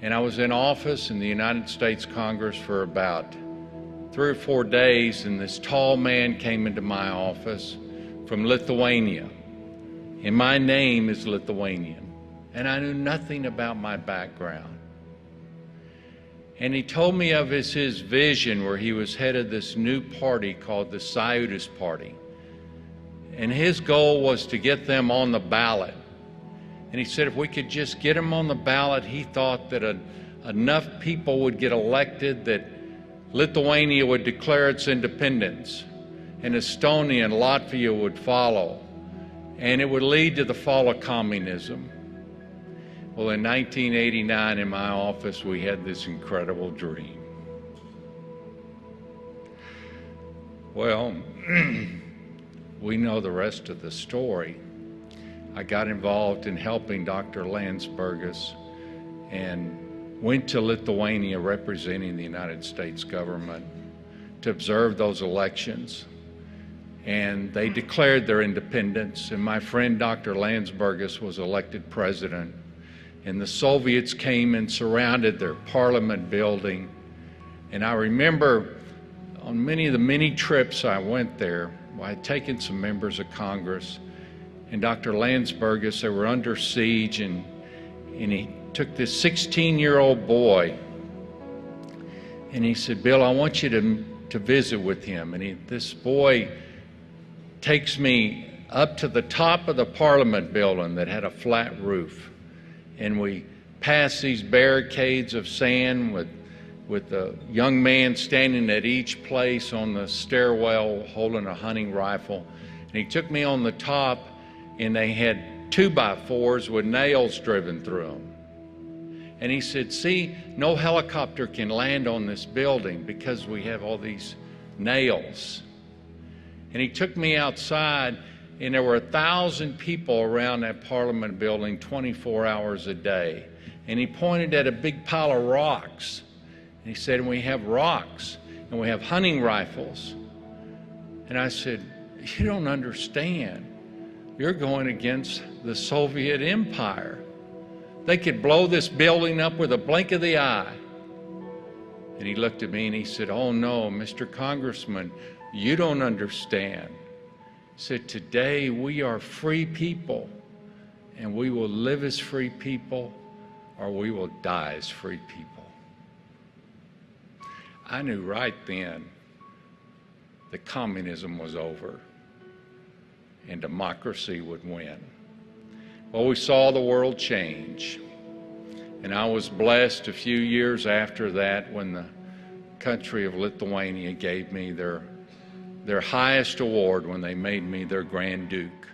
And I was in office in the United States Congress for about 3 or 4 days, and this tall man came into my office from Lithuania. And my name is Lithuanian, and I knew nothing about my background. And he told me of his vision where he was head of this new party called the Sąjūdis Party. And his goal was to get them on the ballot. And he said if we could just get them on the ballot, he thought that enough people would get elected that Lithuania would declare its independence, and Estonia and Latvia would follow, and it would lead to the fall of communism. Well, in 1989 in my office, we had this incredible dream. Well, we know the rest of the story. I got involved in helping Dr. Landsbergis and went to Lithuania representing the United States government to observe those elections. And they declared their independence, and my friend Dr. Landsbergis was elected president. And the Soviets came and surrounded their parliament building. And I remember on many trips I went there, I had taken some members of Congress and Dr. Landsbergis, they were under siege, and he took this 16-year-old boy and he said, Bill, I want you to visit with him. And this boy takes me up to the top of the parliament building that had a flat roof. And we passed these barricades of sand with a young man standing at each place on the stairwell holding a hunting rifle. And he took me on the top, and they had 2x4s with nails driven through them. And he said, see, no helicopter can land on this building because we have all these nails. And he took me outside, and there were 1,000 people around that parliament building 24 hours a day. And he pointed at a big pile of rocks. And he said, we have rocks, and we have hunting rifles. And I said, you don't understand. You're going against the Soviet Empire. They could blow this building up with a blink of the eye. And he looked at me and he said, oh no, Mr. Congressman, you don't understand. He said, today we are free people, and we will live as free people or we will die as free people. I knew right then that communism was over and democracy would win. Well, we saw the world change, and I was blessed a few years after that when the country of Lithuania gave me their highest award when they made me their Grand Duke.